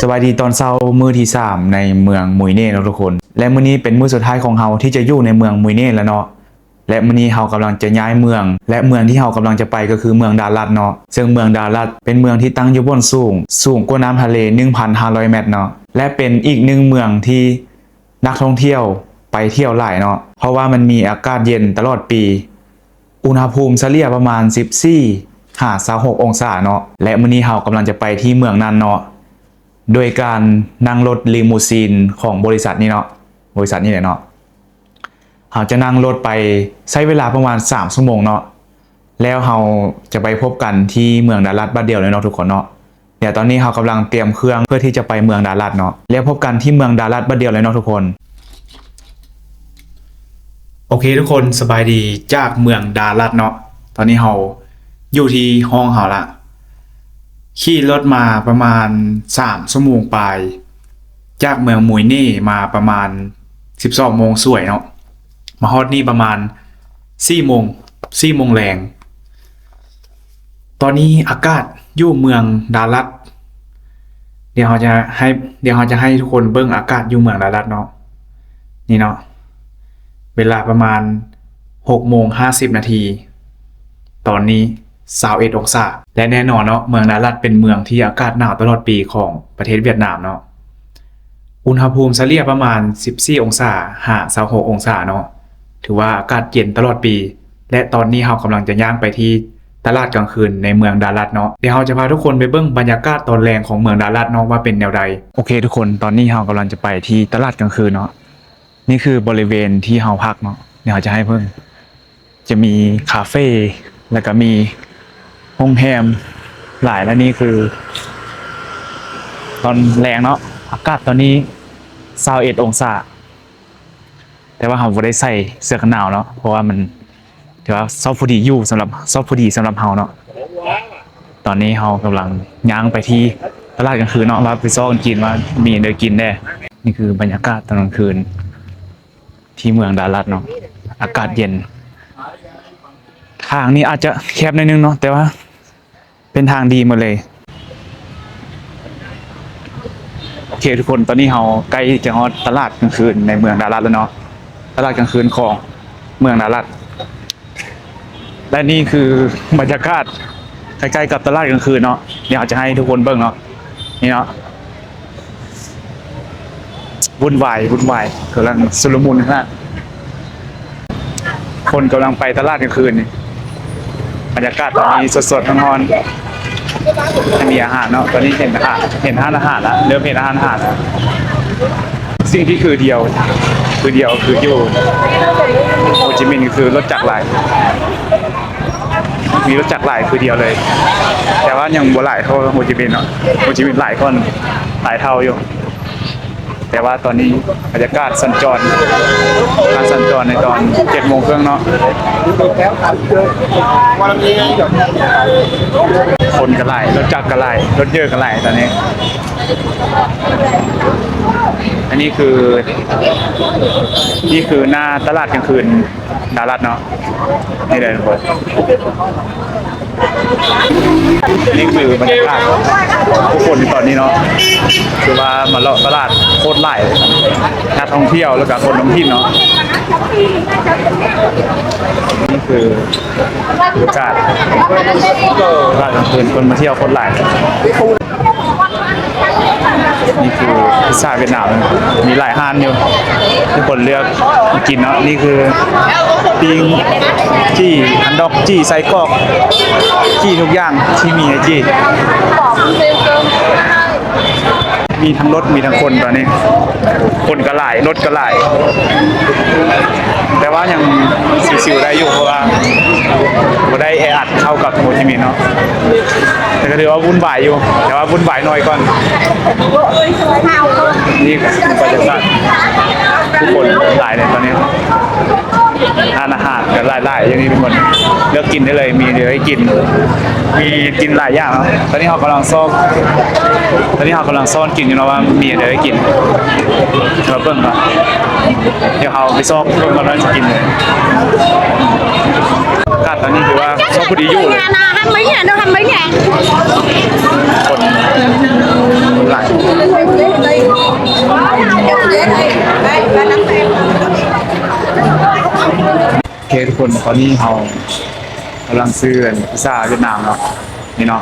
สวัสดีตอนเช้ามื้อที่3ในเมืองมุยเน่ทุกคนและมื้อนี้เป็นมื้อสุดท้ายของเฮาที่จะอยู่ในเมืองมุยเน่แล้วเนาะและมื้อนี้เฮากำลังจะย้ายเมืองและเมืองที่เฮากำลังจะไปก็คือเมืองดาลัดเนาะซึ่งเมืองดาลัดเป็นเมืองที่ตั้งอยู่บนสูงกว่าน้ำทะเล 1,500 เมตรเนาะและเป็นอีกหนึ่งเมืองที่นักท่องเที่ยวไปเที่ยวหลายเนาะเพราะว่ามันมีอากาศเย็นตลอดปีอุณหภูมิเฉลี่ยประมาณ14-26 องศาเนาะและมื้อนี้เฮากำลังจะไปที่เมืองนั้นเนาะโดยการนั่งรถลิมูซีนของบริษัทนี้เนาะบริษัทนี้เลยเนาะเราจะนั่งรถไปใช้เวลาประมาณ3 ชั่วโมงเนาะแล้วเราจะไปพบกันที่เมืองดาลัดบัดเดียวเลยเนาะทุกคนเนาะเดี๋ยวตอนนี้เรากำลังเตรียมเครื่องเพื่อที่จะไปเมืองดาลัดเนาะแล้วพบกันที่เมืองดาลัดบัดเดียวเลยเนาะทุกคนโอเคทุกคนสบายดีจากเมืองดาลัดเนาะตอนนี้เราอยู่ที่ห้องเราละขี่รถมาประมาณ3 ชั่วโมงไปจากเมืองมุยเน่มาประมาณ12 โมงสวยเนาะมาฮอดนี่ประมาณ4 โมงแรงตอนนี้อากาศอยู่เมืองดาลัดเดี๋ยวเราจะให้ทุกคนเบิ่งอากาศอยู่เมืองดาลัดเนาะนี่เนาะเวลาประมาณ6:50 นาทีตอนนี้21 องศาและแน่นอนเนาะเมืองดาลัดเป็นเมืองที่อากาศหนาวตลอดปีของประเทศเวียดนามเนาะอุณหภูมิเฉลี่ยประมาณ14 องศา26 องศาเนาะถือว่าอากาศเย็นตลอดปีและตอนนี้เรากำลังจะย่างไปที่ตลาดกลางคืนในเมืองดาลัดเนาะเดี๋ยวเราจะพาทุกคนไปเบิ่งบรรยากาศตอนแรงของเมืองดาลัดเนาะว่าเป็นแนวใดโอเคทุกคนตอนนี้เรากำลังจะไปที่ตลาดกลางคืนเนาะนี่คือบริเวณที่เราพักเนาะเดี๋ยวเราจะให้เพิ่งจะมีคาเฟ่แล้วก็มีโรงแรมหลายและนี่คือตอนแรงเนาะอากาศตอนนี้21 องศาแต่ว่าเราไม่ได้ใส่เสื้อกันหนาวเนาะเพราะว่ามันถือว่าซอฟพอดีอยู่สำหรับซอฟพอดีสำหรับเราเนาะตอนนี้เรากำลังย่างไปที่ตลาดกลางคืนเนาะว่าไปซ้อกันกินว่ามีเดี๋ยวกินได้นี่คือบรรยากาศตอนกลางคืนที่เมืองดาลัดเนาะอากาศเย็นทางนี้อาจจะแคบนิดนึงเนาะแต่ว่าเป็นทางดีหมดเลยโอเคทุกคนตอนนี้เราใกล้จะฮอดตลาดกลางคืนในเมืองดาลัดแล้วเนาะตลาดกลางคืนของเมืองดาลัดและนี่คือบรรยากาศใกล้ๆกับตลาดกลางคืนเนาะเดี๋ยวจะให้ทุกคนเบิ่งเนาะนี่เนาะวุ่นวายกำลังสุลมุนนะคนกำลังไปตลาดกลางคืนนี่บรรยากาศตอนนี้สดๆร้อนๆมีอาหารเนาะตอนนี้เห็นร้านอาหารแล้วเริ่มเห็นร้านอาหารแล้วสิ่งที่คือเดียวคืออยู่โฮจิมินห์คือรถจักรหลายมีรถจักรหลายคือเดียวเลยแต่ว่ายังบ่หลายเท่าโฮจิมินห์เนาะโฮจิมินห์หลายคนหลายเท่าอยู่แต่ว่าตอนนี้บรรยากาศสัญจรในตอน7:30เนาะคนก็หลายรถจักรก็หลายรถเยอะก็หลายตอนนี้อันนี้คือหน้าตลาดกลางคืนดาลัดเนาะนี่เลยทุกคนนี่คือบรรยากาศผู้คนตอนนี้เนาะคือว่ามาเลาะตลาดโคตรหลายนักท่องเที่ยวแล้วก็คนท้องถิ่นเนาะนี่คือบรรยากาศตลาดกลางคืนคนมาเที่ยวโคตรหลายนี่คือพิซซ่าเวียดนามมีหลายร้านอยู่ทุกคนเลือกกินเนาะนี่คือปิ้งจี้ฮันดอกจี้ไส้กรอกจี้ทุกอย่างที่มีให้จี้มีทั้งรถมีทั้งคนตอนนี้คนก็หลายรถก็หลายแต่ว่ายังซิวๆได้อยู่เพราะว่าบ่ได้แออัดเข้ากับโฮจิมินห์เนาะแต่ก็ถือว่าวุ่นวายอยู่แต่ว่าวุ่นวายน้อยก่อนนี่บรรยากาศทุกคนหลายเลยตอนนี้ทานอาหารกันหลายๆอย่างนี้ทุกคนเลือกกินได้เลยมีเดี๋ยวให้กินมีกินหลายอย่างเนาะตอนนี้เรากำลังซ่อนกินอยู่เนาะว่ามีเดี๋ยวให้กินเราเบิ่งก่อนเดี๋ยวเราไปซ่อนเบิ่งก่อนว่าจะกินเลยอากาศตอนนี้ถือว่าซ่อนพอดีอยู่เลย 20 ngàn đâu 20 ngànคนหลาย คนตอนนี้เรากำลังซื้อพิซซ่าเวียดนามเนาะนี่เนาะ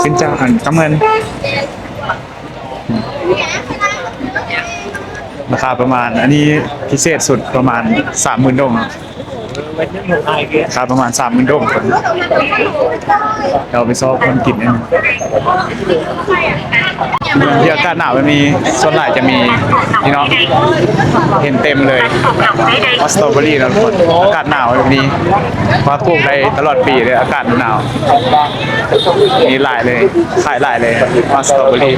ขึ้นจากกำเงินราคาประมาณอันนี้พิเศษสุดประมาณ 30,000 ดงราคาประมาณ 30,000 ดงเราไปซอกคนกินเนี่ยที่อากาศหนาวมันมีส่วนใหญ่จะมีพี่น้องเห็นเต็มเลยมอสสตรอเบอรี่นะทุกคนอากาศหนาวแบบนี้ว่าปลูกได้ตลอดปีเลยอากาศหนาวมีหลายเลยขายหลายเลยมอสสตรอเบอรี่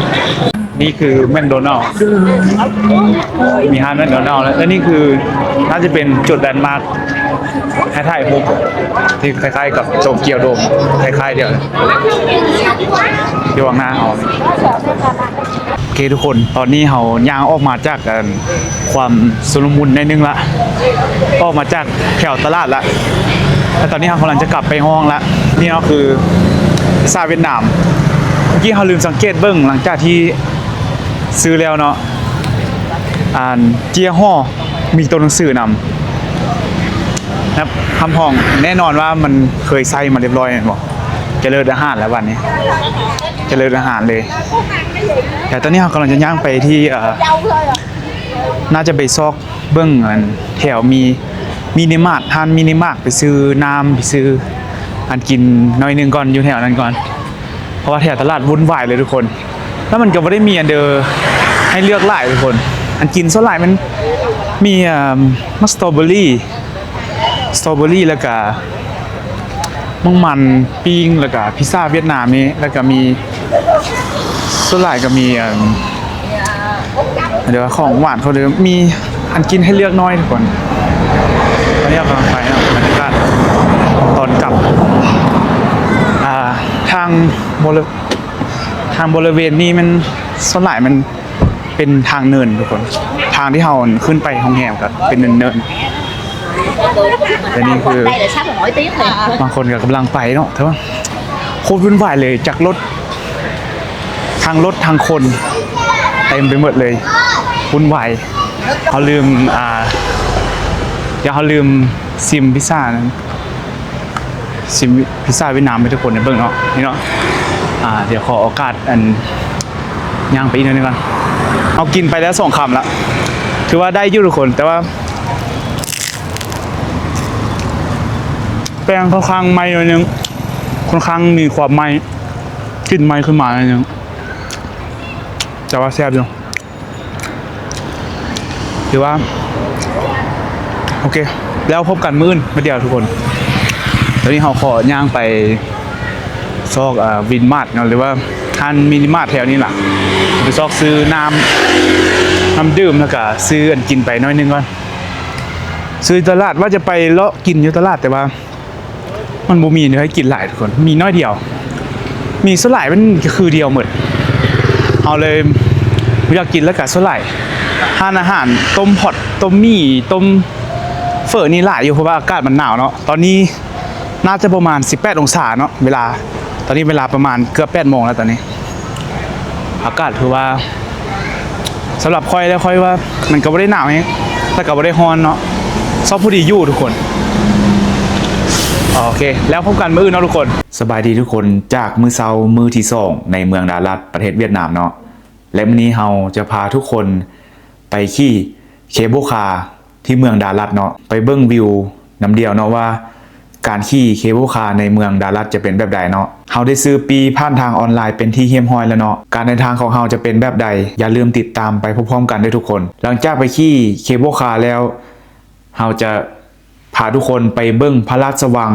นี่คือแมคโดนัลด์มีห้างแมคโดนัลด์แล้วนี่คือน่าจะเป็นจุดแลนด์มาร์คให้ถ่ายรูปที่คล้ายๆกับโตเกียวโดมคล้ายๆเดียววางหน้าเอาโอเคทุกคนตอนนี้เราย่างออกมาจากความสุลมุนในนึงละออกมาจากแถวตลาดละแล้วตอนนี้เรากำลังจะกลับไปห้องละนี่ก็คือพิซซ่าเวียดนามเมื่อกี้เราลืมสังเกตเบิ้งหลังจากที่ซื้อแล้วเนาะเจียห่อมีตัวหนังสือนำนะครับคำห้องแน่นอนว่ามันเคยใส่มาเรียบร้อยเห็นบอกเจริญอาหารแล้ววันนี้เจริญอาหารเลยแต่ตอนนี้เรากำลังจะย่างไปที่น่าจะไปซอกเบื้องแถวมีมินิมาร์ททานมินิมาร์ทไปซื้อน้ำไปซื้ออันกินหน่อยนึงก่อนอยู่แถวนั้นก่อนเพราะว่าแถวตลาดวุ่นวายเลยทุกคนแล้วมันก็ไม่ได้มีอันเดอร์ให้เลือกหลายทุกคนอันกินส่วนหลายมันมีมัสตรอเบอรี่แล้วก็มันปิ้งแล้วก็พิซซ่าเวียดนามนี้แล้วก็มีส่วนหลายก็มีเดี๋ยวของหวานเขาเดี๋ยวมีอันกินให้เลือกน้อยทุกคนตอนนี้เรากำลังไปนะบรรยากาศตอนกลับทางบริเวณนี้มันส่วนหลายมันเป็นทางเนินทุกคนทางที่เราขึ้นไปห้องแหมก็เป็นเนินแต่นี่คือบางคนก็กำลังไปเนาะแต่ว่าโคตรวุ่นวายเลยจากรถทางคนเต็มไปหมดเลยวุ่นวายเขาลืมอย่าเขาลืมซิมพิซซ่านั้นซิมพิซซ่าเวียดนามให้ทุกคนในเบื้องเนาะนี่เนาะเดี๋ยวขอโอกาสย่างไปอีกนิดนึงก่อนเอากินไปแล้ว2 คำละถือว่าได้ยุ่ทุกคนแต่ว่าแป้งค่อนข้างไหม้หน่อยนึงค่อนข้างมีความไหม้กลิ่นไหม้ขึ้นมาหน่อยนึงแต่ว่าแซ่บอยู่ถือว่าโอเคแล้วพบกันมื้ออื่นมาเดียวทุกคนตอนนี้เราขอย่างไปซอกวินมาร์ทหรือว่าทานมินิมาร์ทแถวนี้ล่ะไปซอกซื้อน้ำดื่มแล้วก็ซื้ออันกินไปน้อยนึงก่อนซื้อตลาดว่าจะไปเลาะกินอยู่ตลาดแต่ว่ามันบ่มีเนื้อให้กินหลายทุกคนมีน้อยเดียวมีสลายมันคือเดียวหมดเอาเลยอยากกินแล้วก็สลายทานอาหารต้มพอดต้มมี่ต้มเฝอนี่หลายอยู่เพราะว่าอากาศมันหนาวเนาะตอนนี้น่าจะประมาณ18 องศาเนาะเวลาตอนนี้เวลาประมาณเกือบ8 โมงแล้วตอนนี้อากาศคือว่าสำหรับค่อยแล้วค่อยว่ามันก็ไม่ได้หนาวแต่ก็ไม่ได้ร้อนเนาะชอบพอดีอยู่ทุกคนโอเคแล้วพบกันมื้ออื่นเนาะทุกคนสบายดีทุกคนจากมื้อเช้ามื้อที่2ในเมืองดาลัดประเทศเวียดนามเนาะและมื้อนี้เราจะพาทุกคนไปขี่เคเบิลคาร์ที่เมืองดาลัดเนาะไปเบิ่งวิวน้ำเดียวเนาะว่าการขี่เคเบิลคาร์ในเมืองดาลัดจะเป็นแบบใดเนาะเราได้ซื้อปีผ่านทางออนไลน์เป็นที่เฮียมห้อยแล้วเนาะการเดินทางของเราจะเป็นแบบใดอย่าลืมติดตามไปพร้อมๆกันด้วยทุกคนหลังจากไปขี่เคเบิลคาร์แล้วเราจะพาทุกคนไปเบิ่งพระราชวัง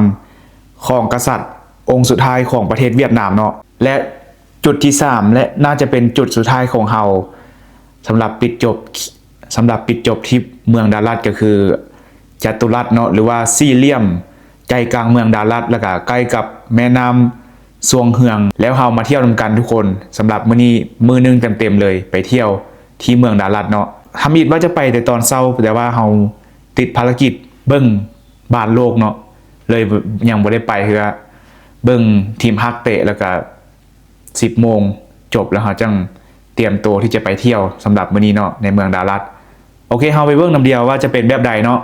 ของกษัตริย์องค์สุดท้ายของประเทศเวียดนามเนาะและจุดที่3และน่าจะเป็นจุดสุดท้ายของเราสำหรับปิดจบที่เมืองดาลัดก็คือจัตุรัสเนาะหรือว่าสี่เหลี่ยมใจกลางเมืองดาลัดแล้วก็ใกล้กับแม่น้ำซวงเฮืองแล้วเรามาเที่ยวนำกันทุกคนสำหรับมื้อนี้มื้อนึงเต็มๆเลยไปเที่ยวที่เมืองดาลัดเนาะทำอีกว่าจะไปแต่ตอนเช้าแต่ว่าเราติดภารกิจเบิ่งบ้านโลกเนาะเลยยังบ่ได้ไปคือเบิ่งทีมฮักเตะแล้วก็10 โมงจบแล้วเราจังเตรียมตัวที่จะไปเที่ยวสำหรับมื้อนี้เนาะในเมืองดาลัด โอเคเฮาไปเบิ่งนำเดียวว่าจะเป็นแบบใดเนาะ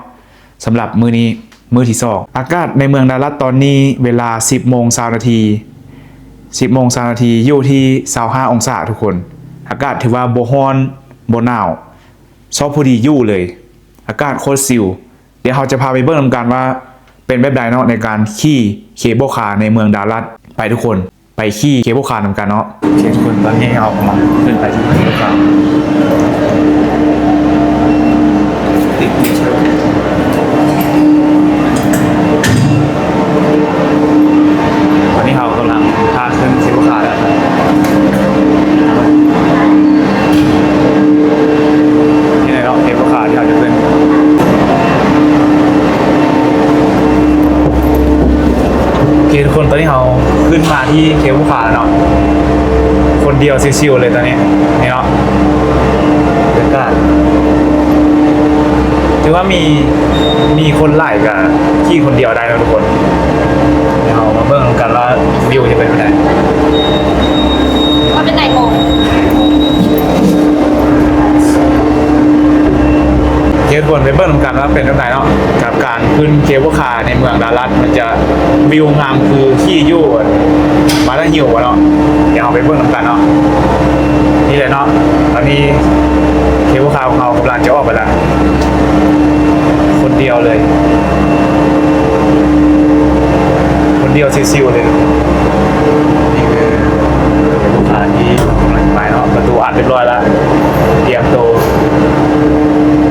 สำหรับมื้อนี้มื้อที่2อากาศในเมืองดาลัดตอนนี้เวลา 10:20 นาที10:20 นาทีอยู่ที่25องศาทุกคนอากาศถือว่าบ่ร้อนบ่หนาวซอพอดีอยู่เลยอากาศโคตรซิลเดี๋ยวเราจะพาไปเบิ่งนำกันว่าเป็นแบบใดเนาะในการขี่เคเบิลคาร์ในเมืองดาลัดไปทุกคนไปขี่เคเบิลคาร์นำกันเนาะโอเคทุกคนตอนนี้เรากำลังขึ้นไปที่เคเบิลคาร์ติดเชือกตอนนี้เรากำลังพาขึ้นเคเบิลคาร์แล้วนี่เลยเนาะเคเบิลคาร์ที่เราจะขึ้นโอเคทุกคนตอนนี้เราขึ้นมาที่เคเบิลคาร์แล้วเนาะคนเดียวชิวๆเลยตอนนี้นี่เนาะบรรยากาศถือว่ามีคนไล่กับขี่คนเดียวได้แล้วทุกคนเดี๋ยวเรามาเบิ่งกันว่าวิวจะเป็นยังไงว่าเป็นไหนโมงเดี๋ยวทุกคนไปเบิ่งกันว่าเป็นยังไงเนาะกับการขึ้นเคเบิลคาร์ในเมืองดาลัดมันจะวิวงามคือขี่ยู่มาแล้วหิวเนาะเดี๋ยวเราไปเบิ่งกันเนาะนี่เลยเนาะตอนนี้เคเบิลคาร์ของเรากำลังจะออกไปแล้วคนเดียวเลยคนเดียวซิวๆเลยนี่คือลูกค้าที่กำลังไปเนาะประตูอัดเรียบร้อยแล้วเตรียมตัว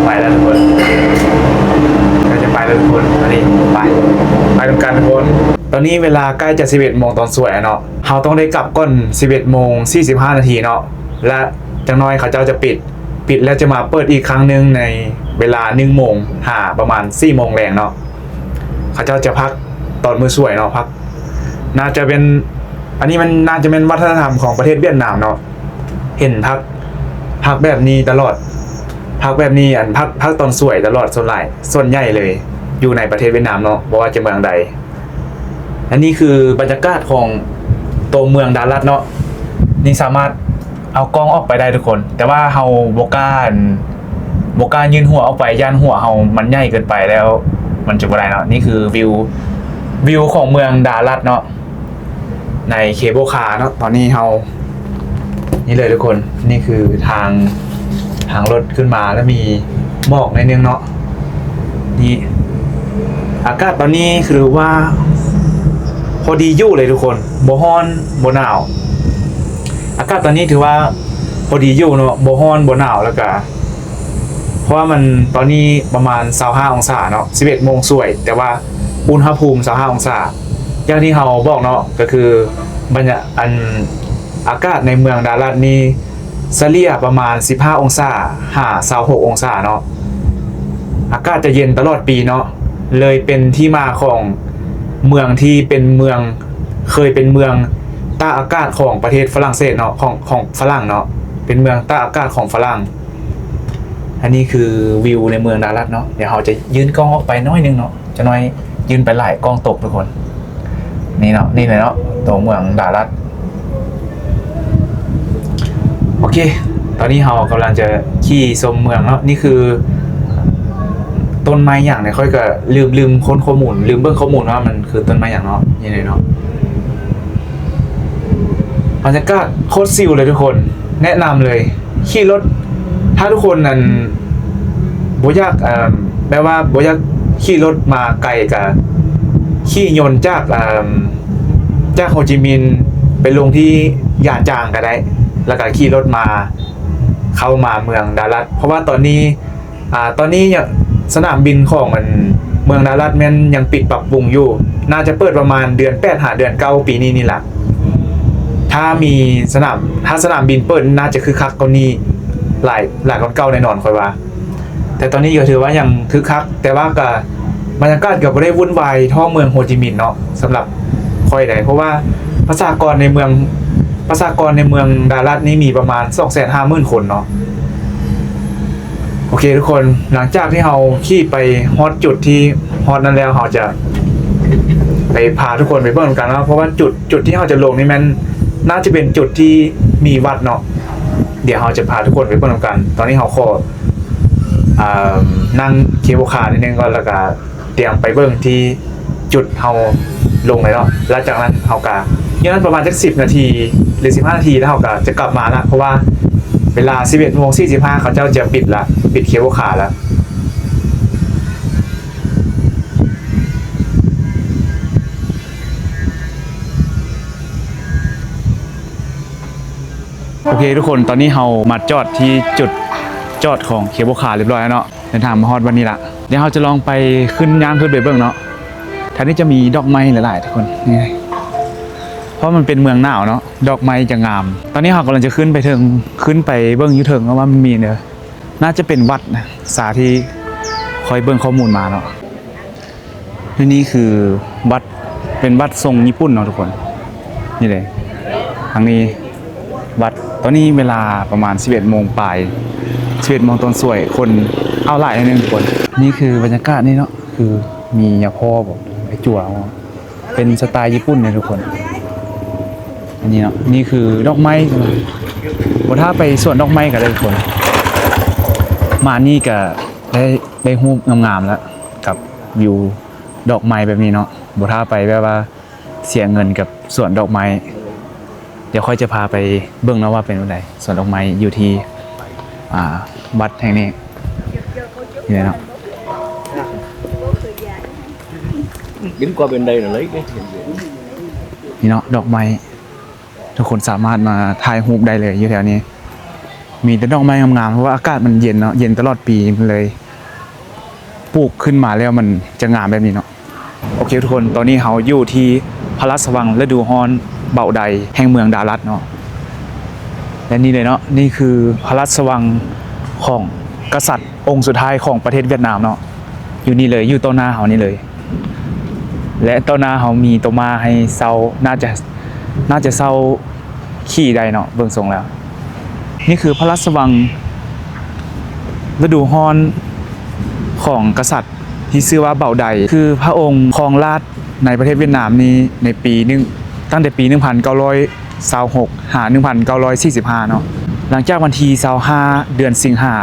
ไปแล้วทุกคนก็จะไปแล้วทุกคนอันนี้ไปทำการทุกคนตอนนี้เวลาใกล้จะ11 โมงตอนสวยเนาะเราต้องได้กลับก่อน11:45 นาทีเนาะและจังน้อยเขาเจ้าจะปิดแล้วจะมาเปิดอีกครั้งหนึ่งในเวลา1 โมงประมาณ4 โมงแรงเนาะเขาเจ้าจะพักตอนมื้อสวยเนาะพักน่าจะเป็นอันนี้มันน่าจะเป็นวัฒนธรรมของประเทศเวียดนามเนาะเห็นพักแบบนี้ตลอดพักแบบนี้พักตอนสวยตลอดส่วนใหญ่เลยอยู่ในประเทศเวียดนามเนาะบ่ว่าจะเมืองใดอันนี้คือบรรยากาศของตัวเมืองดาลัดเนาะนี่สามารถเอากล้องออกไปได้ทุกคนแต่ว่าเฮาบ่กล้ายืนหัวออกไปย่านหัวเฮามันใหญ่เกินไปแล้วมันจะบ่ได้เนาะนี่คือวิวของเมืองดาลัดเนาะในเคเบิลคาร์เนาะตอนนี้เฮานี่เลยทุกคนนี่คือทางรถขึ้นมาแล้วมีหมอกในนึงเนาะนี่อากาศตอนนี้คือว่าพอดีอยู่เลยทุกคนบ่ร้อนบ่หนาวอากาศตอนนี้ถือว่าพอดีอยู่เนาะบ่ร้อนบ่หนาวแล้วก็เพราะว่ามันตอนนี้ประมาณ25 องศาเนาะ11 โมงสวยแต่ว่าอุณหภูมิ25 องศาอย่างที่เราบอกเนาะก็คือบรรยากาศอากาศในเมืองดาลัดนี่เฉลี่ยประมาณ15 องศา26 องศาเนาะอากาศจะเย็นตลอดปีเนาะเลยเป็นที่มาของเมืองที่เป็นเมืองเคยเป็นเมืองตากอากาศของประเทศฝรั่งเศสเนาะของฝรั่งเนาะเป็นเมืองตากอากาศของฝรั่งอันนี้คือวิวในเมืองดาลัดเนาะเดี๋ยวเราจะยืนกล้องออกไปน้อยนึงเนาะจะน้อยยืนไปหลายกล้องตกทุกคนนี่เนาะนี่เลยเนาะตัวเมืองดาลัดโอเคตอนนี้เรากำลังจะขี่ชมเมืองเนาะนี่คือต้นไม้อย่างเนี่ยค่อยก็ลืมค้นข้อมูลลืมเบิ่งข้อมูลว่ามันคือต้นไม้อย่างเนาะยังไงเนาะบรรยากาศโคตรซิลเลยทุกคนแนะนำเลยขี่รถถ้าทุกคนนั้นบ่อยากแปลว่าบ่อยากขี่รถมาไกลกับขี่ยนต์จากโฮจิมินห์ไปลงที่ยานจางก็ได้แล้วก็ขี่รถมาเข้ามาเมืองดาลัดเพราะว่าตอนนี้เนี่ยสนามบินของมันเมืองดาลัดมันยังปิดปรับปรุงอยู่น่าจะเปิดประมาณเดือน8 เดือน9ปีนี้นี่แหละถ้าสนามบินเปิดน่าจะคึกคักกว่านี้หลายกว่าเก่าแน่นอนค่อยว่าแต่ตอนนี้ก็ถือว่ายังคึกคักแต่ว่าก็บรรยากาศก็บ่ได้วุ่นวายเท่าเมืองโฮจิมินห์เนาะสำหรับค่อยได้เพราะว่าประชากรในเมืองดาลัดนี่มีประมาณ 250,000 คนเนาะโอเคทุกคนหลังจากที่เราขี่ไปฮอตจุดที่ฮอตนั้นแล้วเราจะไปพาทุกคนไปเบิ่งกันนะเพราะว่าจุดที่เราจะลงนี่มันน่าจะเป็นจุดที่มีวัดเนาะเดี๋ยวเราจะพาทุกคนไปเบิ่งกันตอนนี้เราขอ นั่งเคเบิลคาร์นิดนึงก่อนแล้วก็เตรียมไปเบิ่งที่จุดเฮาลงเลยเนาะแล้วจากนั้นเฮาก็ย้อนประมาณสัก10 นาทีหรือ15 นาทีแล้วเฮาก็จะกลับมาละเพราะว่าเวลา 11:45 เขาเจ้าจะปิดเคเบิลคาร์แล้วโอเคทุกคนตอนนี้เรามาจอดที่จุดจอดของเคเบิลคาร์เรียบร้อยแล้วเนาะเดินทางมาฮอดวันนี้ละเดี๋ยวเราจะลองไปขึ้นย่างขึ้นไปเบิ่งเนาะทางนี้จะมีดอกไม้หลายๆทุกคนนี่เพราะมันเป็นเมืองหนาวเนาะดอกไม้จะงามตอนนี้เรากำลังจะขึ้นไปเบิ่งอยู่เถิงว่ามันมีเนอะน่าจะเป็นวัดนะสาที่คอยเบิ่งข้อมูลมาเนาะนี่คือวัดเป็นวัดทรงญี่ปุ่นเนาะทุกคนนี่เลยทางนี้วัดตอนนี้เวลาประมาณ 11 โมงปลาย11 โมงตอนสวยคนเอาหลายนึงทุกคนนี่คือบรรยากาศนี่เนาะคือมียาพ่อบอกไอ้จั่วเป็นสไตล์ญี่ปุ่นเนี่ยทุกคนอันนี้เนาะนี่คือดอกไม้ใช่ไหมถ้าไปสวนดอกไม้ก็ได้ทุกคนมานี่ก็ได้รูปงามๆแล้วกับวิวดอกไม้แบบนี้เนาะถ้าไปแบบว่าเสียเงินกับสวนดอกไม้เดี๋ยวค่อยจะพาไปเบิ่งนะว่าเป็นอะไรสวนดอกไม้อยู่ที่วัดแห่งนี้นี่เนาะ đứng qua bên đây là lấy cái นี่เนาะดอกไม้ทุกคนสามารถมาถ่ายรูปได้เลยอยู่แถวนี้มีแต่ดอกไม้งามๆเพราะว่าอากาศมันเย็นเนาะเย็นตลอดปีมันเลยปลูกขึ้นมาแล้วมันจะงามแบบนี้เนาะโอเคทุกคนตอนนี้เราอยู่ที่พระราชวังฤดูร้อนเบาใดแห่งเมืองดารัตเนาะและนี่เลยเนาะนี่คือพระราชวังของกษัตริย์องค์สุดท้ายของประเทศเวียดนามเนาะอยู่นี่เลยอยู่ต้นหน้าเรานี่เลยและต้นหน้าเรามีตัวมาให้เซาน่าจะเซาขี่ได้เนาะเบิ่งทรงแล้วนี่คือพระราชวังฤดูร้อนของกษัตริย์ที่ชื่อว่าเบาใดคือพระองค์ครองราชย์ในประเทศเวียดนามนี้ในปีนึงตั้งแต่ปี 1926 หา 1945 เนาะหลังจากวันที่25 เดือนสิงหา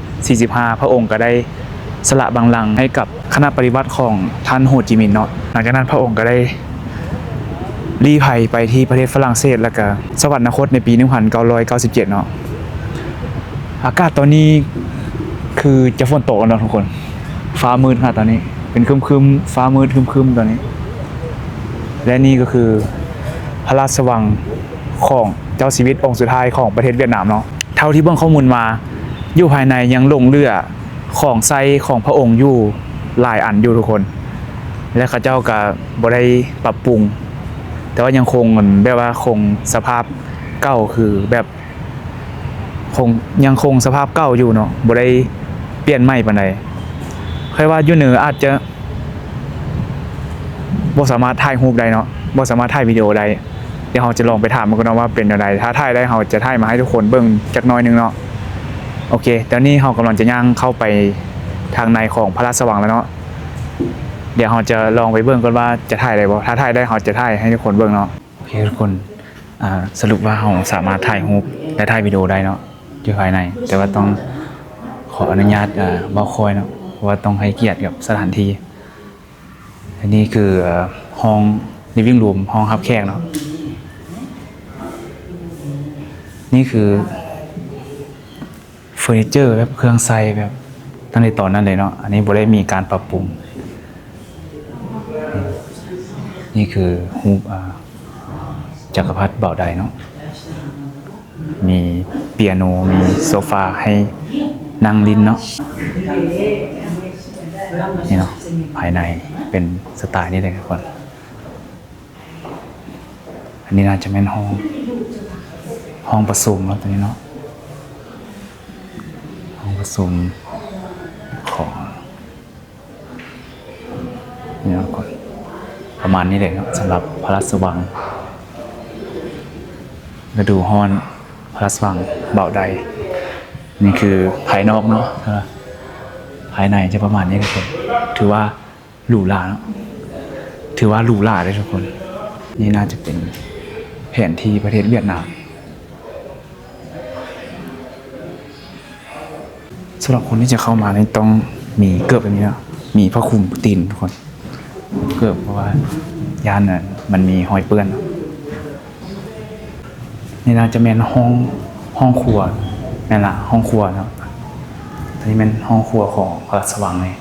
1945 พระองค์ก็ได้สละบัลลังก์ให้กับคณะปฏิวัติของท่านโฮจิมินห์เนาะหลังจากนั้นพระองค์ก็ได้ลี้ภัยไปที่ประเทศฝรั่งเศสแล้วก็สวรรคตในปี 1997 เนาะอากาศตอนนี้คือจะฝนตกแล้วเนาะทุกคนฟ้ามืดค่ะตอนนี้เป็นครึมๆฟ้ามืดครึมๆตอนนี้และนี่ก็คือพระราชวังของเจ้าชีวิตองค์สุดท้ายของประเทศเวียดนามเนาะเท่าที่เบิ่งข้อมูลมาอยู่ภายในยังหลงเหลือของไซของพระองค์อยู่หลายอันอยู่ทุกคนและข้าเจ้าก็บ่ได้ปรับปรุงแต่ว่ายังคงแบบว่าคงสภาพเก่าคือแบบยังคงสภาพเก่าอยู่เนาะบ่ได้เปลี่ยนใหม่ปานใดค่อยว่าอยู่เหนืออาจจะบ่สามารถถ่ายรูปได้เนาะบ่สามารถถ่ายวิดีโอได้เดี๋ยวเราจะลองไปถามมันกันเนาะว่าเป็นจังไดถ้าถ่ายได้เราจะถ่ายมาให้ทุกคนเบิ่งจักหน่อยนึงเนาะโอเคตอนนี้เรากำลังจะย่างเข้าไปทางในของพระราชวังแล้วเนาะเดี๋ยวเราจะลองไปเบิ่งกันว่าจะถ่ายได้บ่ถ้าถ่ายได้เราจะถ่ายให้ทุกคนเบิ่งเนาะโอเคทุกคนสรุปว่าเราสามารถถ่ายรูปและถ่ายวิดีโอได้เนาะอยู่ภายในแต่ว่าต้องขออนุญาตบ่คอยเนาะเพราะว่าต้องให้เกียรติกับสถานที่อันนี้คือห้อง living room ห้องรับแขกเนาะนี่คือเฟอร์นิเจอร์แบบเครื่องใช้แบบตั้งแต่ตอนนั้นเลยเนาะอันนี้บ่ได้มีการปรับปรุงนี่คือรูปจักรพรรดิเบาใดเนาะมีเปียโนมีโซฟาให้นั่งลิ้นเนาะนี่เนาะภายในเป็นสไตล์นี้เลยทุกคนอันนี้น่าจะเป็นห้องประชุมเนาะตัวนี้เนาะห้องประชุมของนี่เนาะคนประมาณนี้เลยเนาะสำหรับพระราชวังฤดูร้อนพระราชวังเบาใดนี่คือภายนอกเนาะภายในจะประมาณนี้ทุกคนถือว่าหรูหราเนาะถือว่าหรูหราเลยทุกคนนี่น่าจะเป็นแผนที่ประเทศเวียดนาม สำหรับคนที่จะเข้ามาเนี่ยต้องมีเกือบแบบนี้นะมีผ้าคลุมตีนทุกคนเกือบเพราะว่ายานน่ะมันมีหอยเปื้อนเนาะนี่น่าจะเป็นห้องครัวนั่นแหละห้องครัวเนาะอันนี้เป็นห้องครัวของพระราชวังเลย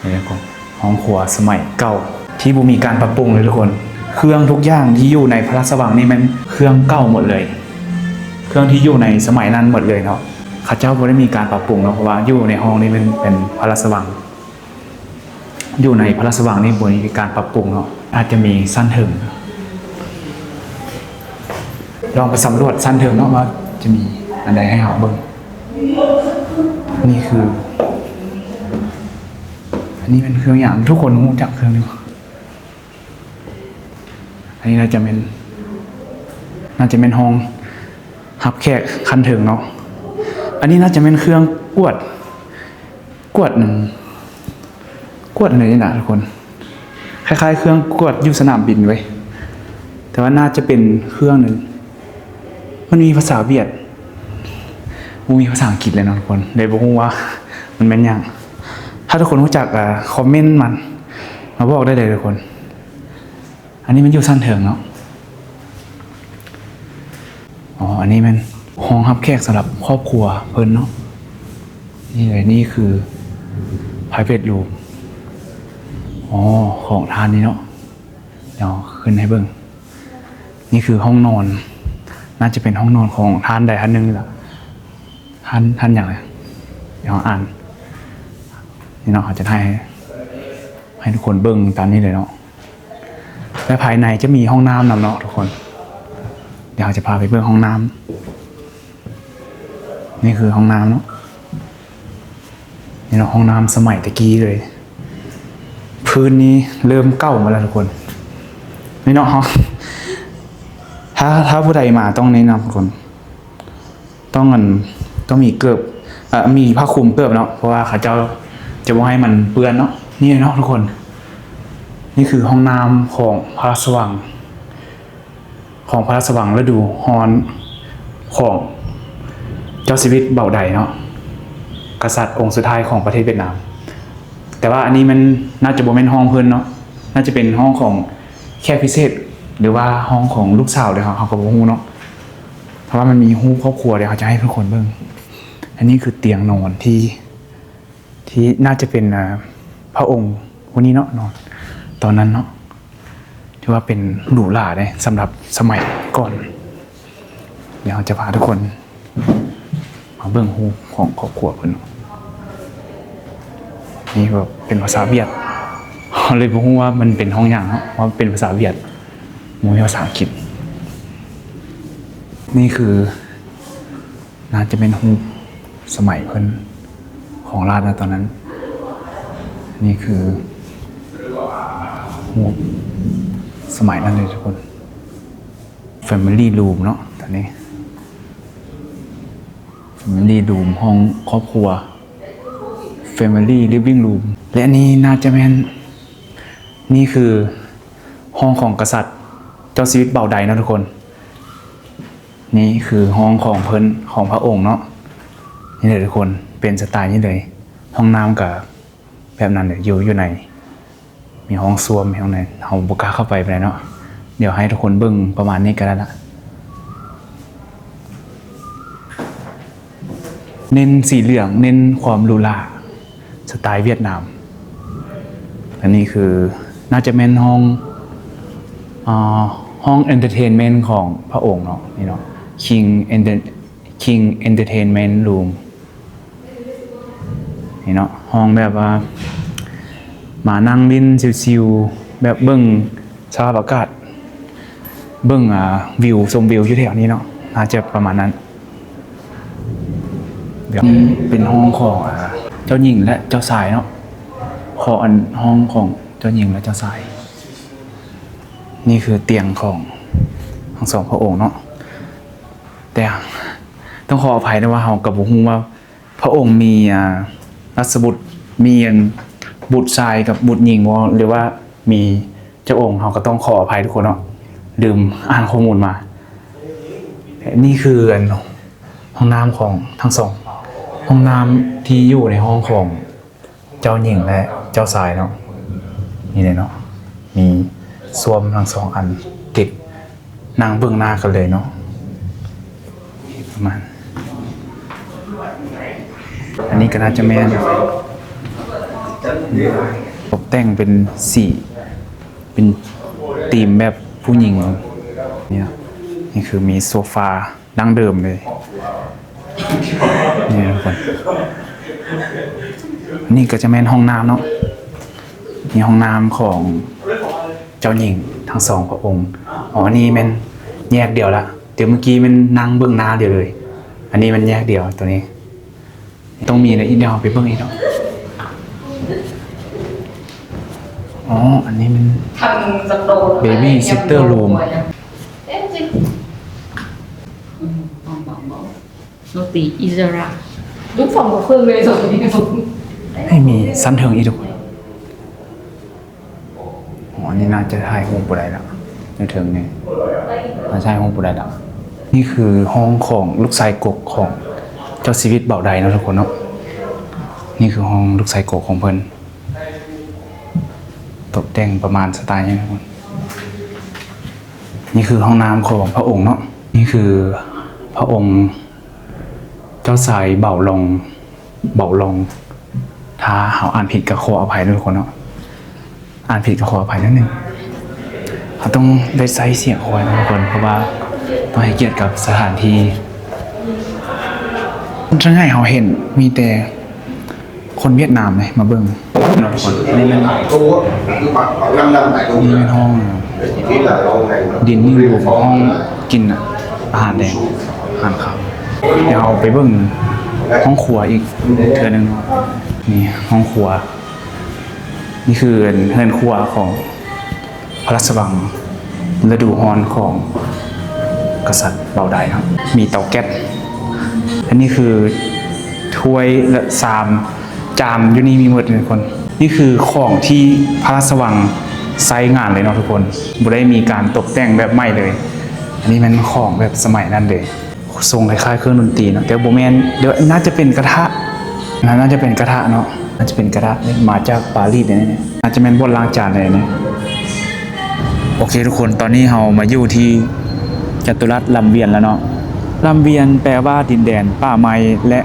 นี่ทุกคนห้องครัวสมัยเก่าที่บ่มีการปรับปรุงเลยทุกคนเครื่องทุกอย่างที่อยู่ในพระราชวังนี่มันเครื่องเก่าหมดเลย เครื่องที่อยู่ในสมัยนั้นหมดเลยเนาะข้าเจ้าบ่ได้มีการปรับปรุงเนาะเพราะว่าอยู่ในห้องนี้เป็นพระราชวังอยู่ในพระราชวังนี่บ่มีการปรับปรุงเนาะอาจจะมีสั้นเถิงลองไปสำรวจสั้นเถิงเนาะว่าจะมีอันใดให้เราเบิ่งนี่คือ อันนี้เป็นเครื่องอย่างทุกคนรู้จักเครื่องนี้อันนี้น่าจะเป็นห้องฮับแขกคันถึงเนาะอันนี้น่าจะเป็นเครื่องกวดหนึ่งนี่นะทุกคนคล้ายๆเครื่องกวดอยู่สนามบินไว้แต่ว่าน่าจะเป็นเครื่องหนึ่งมันมีภาษาเวียดมีภาษาอังกฤษเลยนะทุกคนเลยบอกว่ามันเป็นอย่างถ้าทุกคนรู้จักคอมเมนต์มันมาบอกได้เลยทุกคนอันนี้มันอยู่สั้นเถิงเนาะอ๋ออันนี้มันห้องรับแขกสำหรับครอบครัวเพิ่นเนาะนี่เลยนี่คือ private room อ๋อของทานนี้เนาะเดี๋ยวขึ้นให้เบิ่งนี่คือห้องนอนน่าจะเป็นห้องนอนของท่านใดท่านหนึ่งนี่แหละท่านอย่างไรเดี๋ยวอ่านนี่เนาะอาจจะให้ทุกคนเบิ่งตามนี้เลยเนาะและภายในจะมีห้องน้ำนำเนาะทุกคนเดี๋ยวจะพาไปเบิ่งห้องน้ำนี่คือห้องน้ำเนาะนี่เนาะห้องน้ำสมัยตะกี้เลยพื้นนี้เริ่มเก่ามาแล้วทุกคนนี่เนาะถ้าผู้ใดมาต้องแนะนำทุกคนต้องมีเกือบมีผ้าคลุมเกือบเนาะเพราะว่าเขาเจ้าจะบ่ให้มันเปื้อนเนาะนี่เนาะทุกคนนี่คือห้องน้ำของพระราชวังฤดูร้อนของเจ้าชีวิตเบ่าใดเนาะกษัตริย์องค์สุดท้ายของประเทศเวียดนามแต่ว่าอันนี้มันน่าจะบ่แม่นห้องเพิ่นเนาะน่าจะเป็นห้องของแขกพิเศษหรือว่าห้องของลูกสาวเดี๋ยวเขาก็บ่ฮู้เนาะเพราะว่ามันมีฮู้ครอบครัวเดี๋ยวเขาจะให้ทุกคนเบิ่งอันนี้คือเตียงนอนที่น่าจะเป็นพระองค์คนนี้เนาะนอนตอนนั้นเนาะที่ว่าเป็นหรูหราเลยสำหรับสมัยก่อนเดี๋ยวจะพาทุกคนมาเบิ่งฮู้ของครอบครัวเพิ่นนี่แบบเป็นภาษาเวียดเลยบ่ฮู้ว่ามันเป็นห้องหยังเนาะว่าเป็นภาษาเวียดบ่มีภาษาอังกฤษนี่คือน่าจะเป็นฮู้สมัยเพิ่นของราชนะตอนนั้นนี่คือฮู้สมัยนั้นเลยทุกคน Family Room เนาะตอนนี้ Family Room ห้องครอบครัว Family Living Room และอันนี้น่าจะเป็นนี่คือห้องของกษัตริย์เจ้าชีวิตเบ่าใดนะทุกคนนี่คือห้องของเพิ่นของพระองค์เนาะนี่เลยทุกคนเป็นสไตล์นี้เลยห้องน้ำกับแบบนั้นเลยอยู่ในมีห้องส้วมมีห้องไหนเราบุกล้าเข้าไปไหนเนาะเดี๋ยวให้ทุกคนเบิ่งประมาณนี้ก็ได้ละเน้นสีเหลืองเน้นความหรูหราสไตล์เวียดนามอันนี้คือน่าจะเป็นห้องเอนเตอร์เทนเมนต์ของพระองค์เนาะนี่เนาะ King Entertainment Room นี่เนาะห้องแบบว่ามานั่งลิ้นชิวๆแบบเบิ่งสภาพอากาศเบิ่งวิวชมวิวอยู่แถวนี้เนาะน่าจะประมาณนั้นเดี๋ยวเป็นห้องของเจ้าหญิงและเจ้าชายเนาะห้องของเจ้าหญิงและเจ้าชายนี่คือเตียงของทั้งสองพระองค์เนาะแต่ต้องขออภัยนะว่าเรากับบ่ฮู้ว่าพระองค์มีราชบุตรมีบุตรชายกับบุตรหญิงหรือว่ามีเจ้าองค์เราก็ต้องขออภัยทุกคนเนาะลืมอ่านข้อมูลมานี่คือห้องน้ำของทั้งสอง ห้องน้ำที่อยู่ในห้องของเจ้าหญิงและเจ้าชายเนาะนี่เลยเนาะมีส้วมทั้งสองอันติดนั่งเบื้องหน้ากันเลยเนาะประมาณอันนี้ก็น่าจะแม่นตกแต่งเป็นสีเป็นธีมแบบผู้หญิงเนี่ยนี่คือมีโซฟาดั้งเดิมเลยนี่ทุกคนนี่ก็จะแม่นห้องน้ำเนาะมีห้องน้ำของเจ้าหญิงทั้งสองพระองค์อ๋ออันนี้มันแยกเดียวละเดี๋ยวเมื่อกี้มันนั่งเบื้องหน้าเดียวเลยอันนี้มันแยกเดียวตัวนี้ต้องมีในอีกเดียวไปเบื้องอีกเนาะอ๋ออันนี้มัน ทำสโตน Baby Sitter Room เอ๊ะจริงโนตีอิสระทุกฝั่งของเครื่องเลยส่วนนี้ผม ให้มีสั้นเทิงอีกทุกคนอ๋ออันนี้น่าจะถ่ายห้องปุได้แล้วในเทิงนี่น่าใช่ห้องปุได้แล้วนี่คือห้องของลูกชายกกของเจ้าชีวิตเบาใดนะทุกคนเนาะนี่คือห้องลูกชายกกของเพิ่นตกแต่งประมาณสไตล์นี้ทุกคนนี่คือห้องน้ำของพระองค์เนาะนี่คือพระองค์เจ้าชายเบาลงถ้าเขาอ่านผิดก็ขออภัยด้วยทุกคนเนาะอ่านผิดก็ขออภัยนิดนึงเขาต้องได้ใส่เสียงคอยนะทุกคนเพราะว่าต้องให้เกียรติกับสถานที่ทั้งไงเขาเห็นมีแต่คนเวียดนามเลยมาเบิ่งเนาะทุกคนนี่มัน tu á, cứ khoảng khoảng 5 năm tại tu นี่เป็นห้อง để chỉ biết là lâu ngày ดินนี่รวมห้องกินอาหารแดงอาหารขาวเดี๋ยวเอาไปเบิ่งห้องครัวอีกเทื่อนึงนี่ห้องครัว นี่คือเฮือนครัวของพระราชวังฤดูร้อนของกษัตริย์เบาไดครับมีเตาแก๊สอันนี้คือถ้วยและชามจามอยู่นี่มีหมดเลยทุกคนนี่คือของที่พระราชวังไซงานเลยเนาะทุกคนบ่ได้มีการตกแต่งแบบใหม่เลย อันนี้มันของแบบสมัยนั้นเลยทรงคล้ายๆเครื่องดนตรีเนาะแต่โบแมนเดี๋ยวน่าจะเป็นกระทะน่าจะเป็นกระทะเนาะน่าจะเป็นกระทะมาจากปารีสเนี่ยน่าจะเป็นบนล้างจานเลยเนี่ยโอเคทุกคนตอนนี้เรามาอยู่ที่จัตุรัสลำเวียนแล้วเนาะลำเวียนแปลว่าดินแดนป่าไม้และ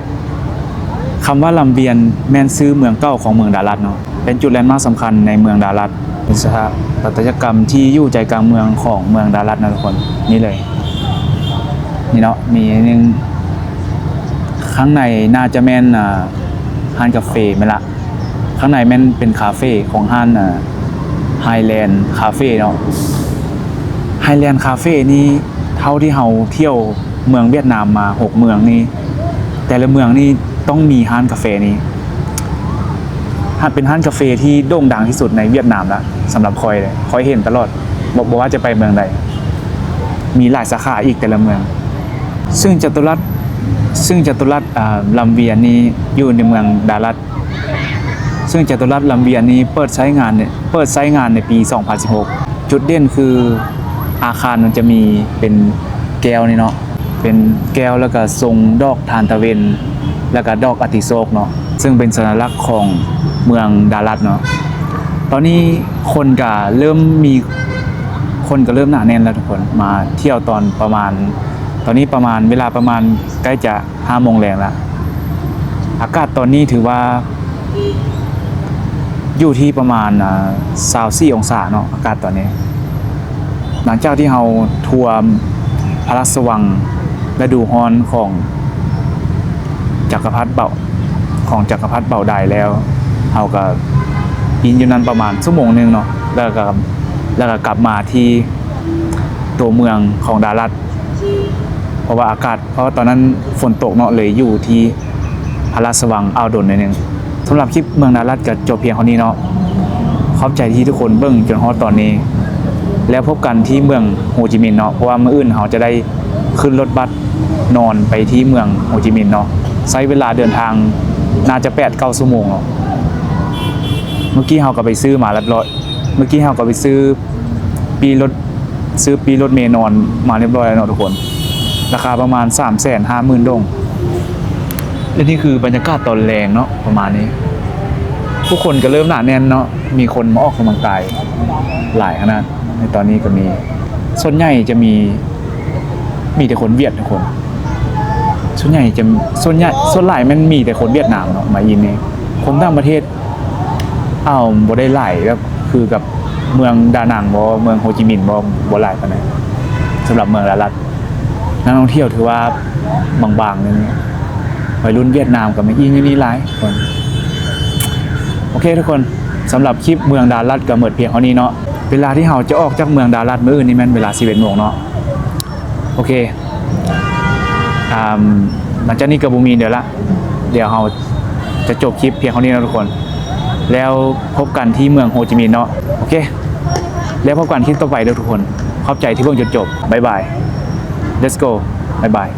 คำว่าลำเวียนแม่นซื้อเมืองเก่าของเมืองดารัตเนาะเป็นจุดแลนด์มาร์คสำคัญในเมืองดารัตเป็นสถาปัตยกรรมที่อยู่ใจกลางเมืองของเมืองดารัตนะทุกคนนี่เลยนี่เนาะมีนึงข้างในน่าจะแม่นห้านกาแฟไหมละข้างในแม่นเป็นคาเฟ่ของห้านไฮแลนด์คาเฟ่เนาะไฮแลนด์คาเฟ่นี่เท่าที่เราเที่ยวเมืองเวียดนามมา6เมืองนี่แต่ละเมืองนี่ต้องมีห้านกาแฟนี้เป็นห้านกาแฟที่โด่งดังที่สุดในเวียดนามแล้วสำหรับคอยเลยคอยเห็นตลอดบอกว่าจะไปเมืองใดมีหลายสาขาอีกแต่ละเมืองซึ่งจัตุรัสลำเวียนนี้อยู่ในเมืองดารัตซึ่งจัตุรัสลำเวียนนี้เปิดใช้งานในปี 2016 จุดเด่นคืออาคารมันจะมีเป็นแก้วนี่เนาะเป็นแก้วแล้วก็ทรงดอกทานตะเวนแล้วก็ดอกอติโศกเนาะซึ่งเป็นสัญลักษณ์ของเมืองดารัตเนาะตอนนี้คนก็เริ่มหนาแน่นแล้วทุกคนมาเที่ยวตอนประมาณตอนนี้ประมาณเวลาประมาณใกล้จะ5 โมงแรงแล้วอากาศตอนนี้ถือว่าอยู่ที่ประมาณ24 องศาเนาะอากาศตอนนี้หลังจากที่เราทัวร์พระราชวังฤดูร้อนของจักรพรรดิเบาไดแล้วเราก็กินอยู่นั้นประมาณชั่วโมงนึงเนาะแล้วก็กลับมาที่ตัวเมืองของดารัตเพราะตอนนั้นฝนตกเนาะเลยอยู่ที่พระราชวังอ่าวดนนิดนึงสำหรับคลิปเมืองดารัตก็จบเพียงเท่านี้เนาะขอบใจที่ทุกคนเบิ่งจนฮอดตอนนี้แล้วพบกันที่เมืองโฮจิมินห์เนาะเพราะว่ามื้ออื่นเราจะได้ขึ้นรถบัสนอนไปที่เมืองโฮจิมินห์เนาะใช้เวลาเดินทางน่าจะ 8-9 ชั่วโมงเนาะเมื่อกี้เราก็ไปซื้อมาแล้วเมื่อกี้เราก็ไปซื้อปีรถเมล์นอนมาเรียบร้อยแล้วเนาะทุกคนราคาประมาณ 350,000 ดง และนี่คือบรรยากาศตอนแรงเนาะประมาณนี้ ผู้คนก็เริ่มหนาแน่นเนาะมีคนมาออกกำลังกายหลายขนาดในตอนนี้ก็มีส่วนใหญ่จะมีแต่คนเวียดทุกคนส่วนหลายมันมีแต่คนเวียดนามเนาะมายินนี่คนต่างประเทศบ่ได้หลายแบบคือกับเมืองดานังบ่เมืองโฮจิมินห์บ่หลายปานใดสำหรับเมืองดารัดนักท่องเที่ยวถือว่าบางๆนึงวัยรุ่นเวียดนามก็ไม่อิงนี่หลายคนโอเคทุกคนสำหรับคลิปเมืองดารัดก็หมดเพียงเท่านี้เนาะเวลาที่เราจะออกจากเมืองดารัดมื้ออื่นนี่แม่นเวลา 11:00 นเนาะโอเคหลังจากนี้ก็บ่มีเดี๋ยวเราจะจบคลิปเพียงเท่านี้นะทุกคนแล้วพบกันที่เมืองโฮจิมินห์เนาะโอเคแล้วพบกันคลิปต่อไปเด้อทุกคนขอบใจที่เพิ่งจนจบบ๊ายบาย let's go บ๊ายบาย